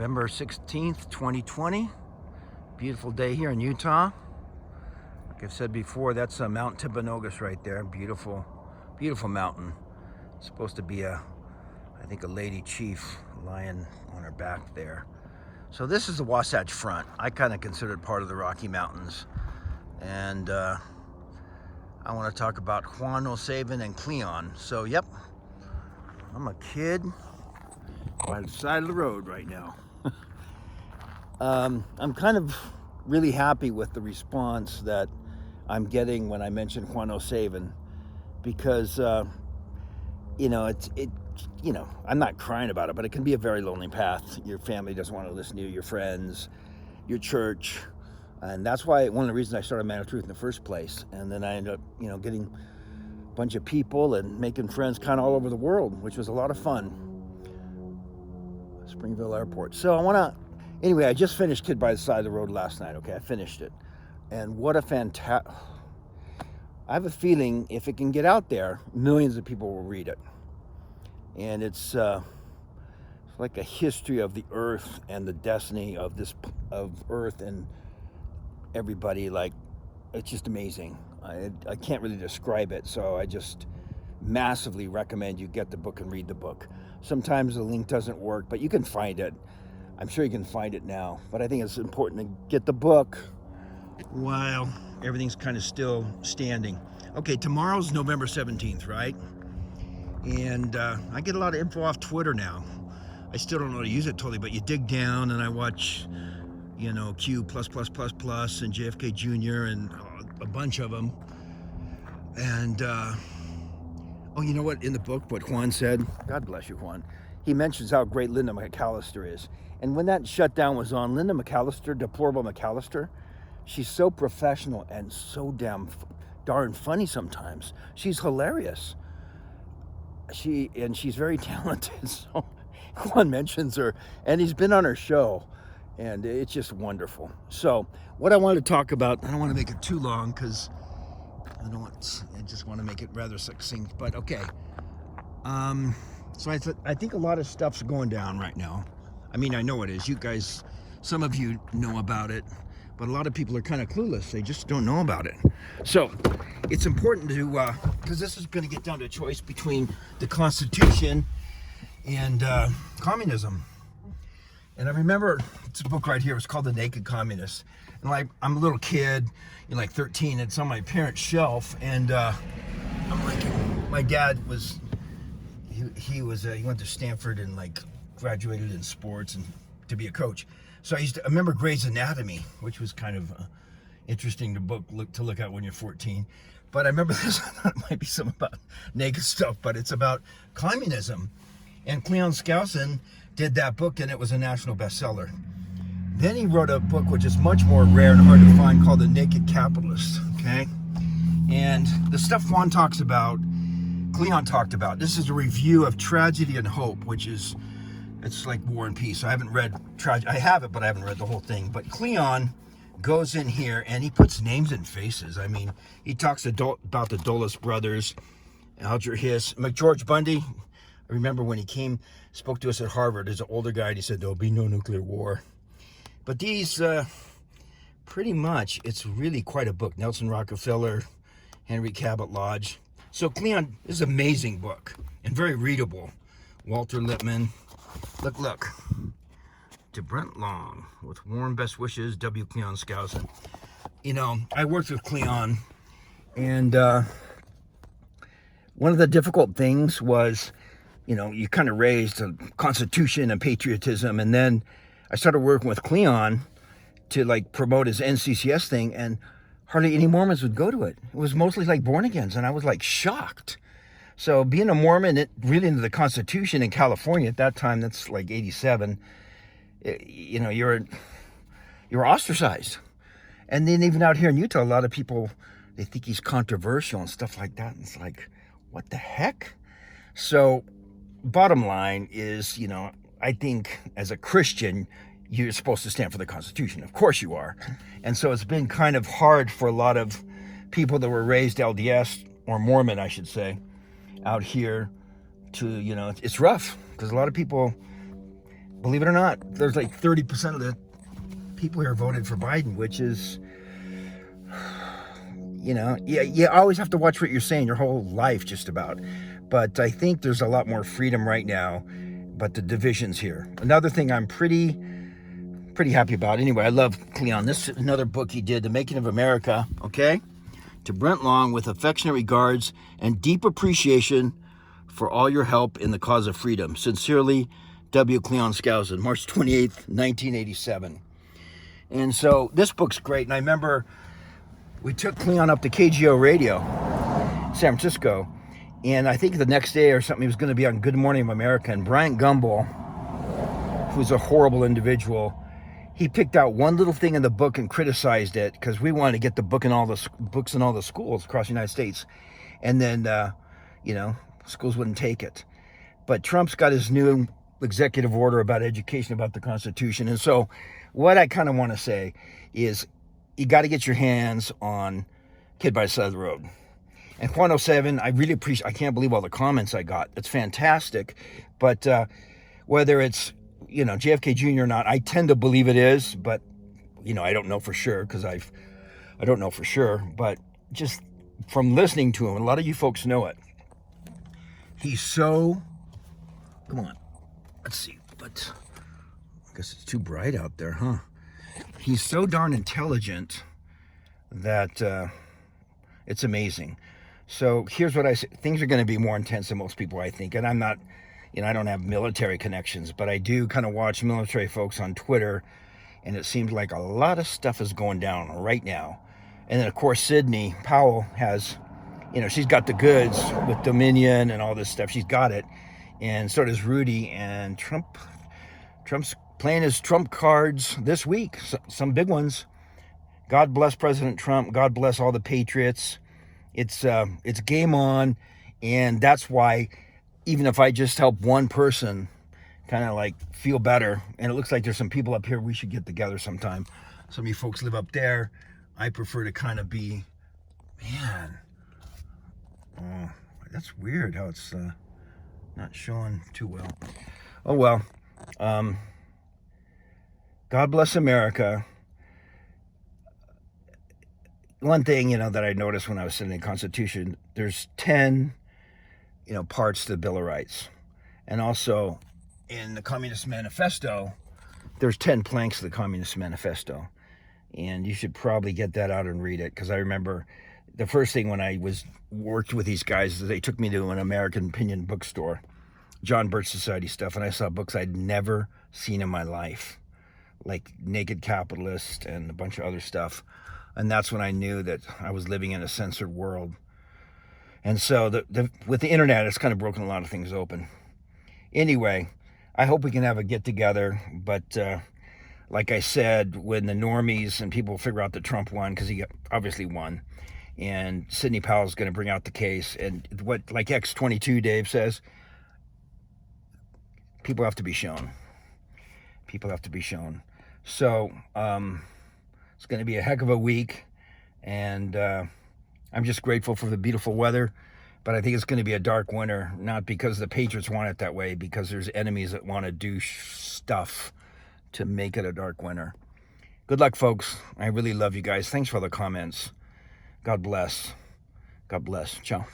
November 16th, 2020. Beautiful day here in Utah. Like I've said before, that's Mount Timpanogos right there. Beautiful, beautiful mountain. It's supposed to be I think a lady chief lying on her back there. So this is the Wasatch Front. I kind of consider it part of the Rocky Mountains. And I want to talk about Juan O Savin and Cleon. So yep, I'm a kid by the side of the road right now. I'm kind of really happy with the response that I'm getting when I mention Juan O Savin, because you know, I'm not crying about it, but it can be a very lonely path. Your family doesn't want to listen to you, your friends, your church, and that's why one of the reasons I started Man of Truth in the first place. And then I ended up, getting a bunch of people and making friends kind of all over the world, which was a lot of fun. Springville Airport. So anyway, I just finished Kid by the Side of the Road last night. Okay, I finished it. And what a fantastic, I have a feeling if it can get out there, millions of people will read it. And it's like a history of the earth and the destiny of earth and everybody. Like, it's just amazing. I can't really describe it, so I just massively recommend you get the book and read the book. Sometimes the link doesn't work, but you can find it. I'm sure you can find it now, but I think it's important to get the book while everything's kind of still standing. Okay, tomorrow's November 17th, right? And I get a lot of info off Twitter now. I still don't know how to use it totally, but you dig down and I watch, Q++++ and JFK Jr. and a bunch of them. And oh, you know what? In the book, what Juan said, God bless you, Juan, he mentions how great Linda McAllister is. And when that shutdown was on, Linda McAllister, Deplorable McAllister, she's so professional and so darn funny sometimes. She's hilarious. She's very talented. So Juan mentions her, and he's been on her show, and it's just wonderful. So what I want to talk about, I don't want to make it too long because I just want to make it rather succinct, but okay. So I think a lot of stuff's going down right now. I mean, I know it is. You guys, some of you know about it, but a lot of people are kind of clueless. They just don't know about it. So it's important to, because this is going to get down to a choice between the Constitution and communism. And I remember, it's a book right here. It's called The Naked Communist. And like, I'm a little kid, like 13. It's on my parents' shelf, and I'm like, my dad was, he went to Stanford and like graduated in sports and to be a coach. So I remember Grey's Anatomy, which was kind of interesting to look at when you're 14. But I remember this. It might be some about naked stuff, but it's about communism. And Cleon Skousen did that book, and it was a national bestseller. Then he wrote a book which is much more rare and hard to find, called The Naked Capitalist. Okay, and the stuff Juan talks about, Cleon talked about. This is a review of Tragedy and Hope, which is, it's like War and Peace. I haven't read I have it, but I haven't read the whole thing. But Cleon goes in here and he puts names and faces. I mean, he talks about the Dulles brothers, Alger Hiss, McGeorge Bundy. I remember when he spoke to us at Harvard as an older guy, and he said there'll be no nuclear war. But these, pretty much, it's really quite a book. Nelson Rockefeller, Henry Cabot Lodge. So Cleon is an amazing book and very readable. Walter Lippmann. Look. To Brent Long, with warm best wishes, W. Cleon Skousen. I worked with Cleon, and one of the difficult things was, you kind of raised a Constitution and patriotism, and then I started working with Cleon to like promote his NCCS thing, and hardly any Mormons would go to it. It was mostly like born-agains, and I was like shocked. So being a Mormon, really into the Constitution in California at that time, that's like 87, you're ostracized. And then even out here in Utah, a lot of people, they think he's controversial and stuff like that. And it's like, what the heck? So bottom line is, I think as a Christian, you're supposed to stand for the Constitution. Of course you are. And so it's been kind of hard for a lot of people that were raised LDS, or Mormon, I should say, out here to, it's rough because a lot of people believe it or not, there's like 30% of the people here voted for Biden, which is, you know, you always have to watch what you're saying your whole life just about. But I think there's a lot more freedom right now, but the division's here. Another thing I'm pretty happy about. Anyway, I love Cleon. This is another book he did, The Making of America, okay? To Brent Long, with affectionate regards and deep appreciation for all your help in the cause of freedom. Sincerely, W. Cleon Skousen, March 28th, 1987. And so this book's great. And I remember we took Cleon up to KGO Radio, San Francisco. And I think the next day or something, he was going to be on Good Morning America. And Bryant Gumbel, who's a horrible individual, he picked out one little thing in the book and criticized it because we wanted to get the book in all the books in all the schools across the United States. And then, you know, schools wouldn't take it. But Trump's got his new executive order about education, about the Constitution. And so what I kind of want to say is you got to get your hands on Kid by the Side of the Road. And Juan O Savin, I really appreciate, I can't believe all the comments I got. It's fantastic. But whether it's, you know, JFK Jr. or not, I tend to believe it is, but, you know, I don't know for sure because I don't know for sure. But just from listening to him, a lot of you folks know it. He's so, come on, let's see, but I guess it's too bright out there, huh? He's so darn intelligent that it's amazing. So here's what I say. Things are going to be more intense than most people, I think. And I'm not, you know, I don't have military connections, but I do kind of watch military folks on Twitter. And it seems like a lot of stuff is going down right now. And then, of course, Sidney Powell has, you know, she's got the goods with Dominion and all this stuff. She's got it. And so does Rudy. And Trump's playing his Trump cards this week. Some big ones. God bless President Trump. God bless all the patriots. It's game on. And that's why, even if I just help one person kind of like feel better, and it looks like there's some people up here we should get together sometime. Some of you folks live up there. I prefer to kind of be, man, oh, that's weird how it's not showing too well. Oh, well. God bless America. One thing, you know, that I noticed when I was studying the Constitution, there's 10, you know, parts to the Bill of Rights. And also in the Communist Manifesto, there's 10 planks of the Communist Manifesto. And you should probably get that out and read it, because I remember the first thing when I worked with these guys is they took me to an American Opinion bookstore, John Birch Society stuff, and I saw books I'd never seen in my life, like Naked Capitalist and a bunch of other stuff. And that's when I knew that I was living in a censored world. And so with the internet, it's kind of broken a lot of things open. Anyway, I hope we can have a get-together. But like I said, when the normies and people figure out that Trump won, because he obviously won, and Sidney Powell's going to bring out the case, and what, like X22 Dave says, people have to be shown. People have to be shown. So it's going to be a heck of a week, and I'm just grateful for the beautiful weather, but I think it's going to be a dark winter, not because the Patriots want it that way, because there's enemies that want to do stuff to make it a dark winter. Good luck, folks. I really love you guys. Thanks for all the comments. God bless. God bless. Ciao.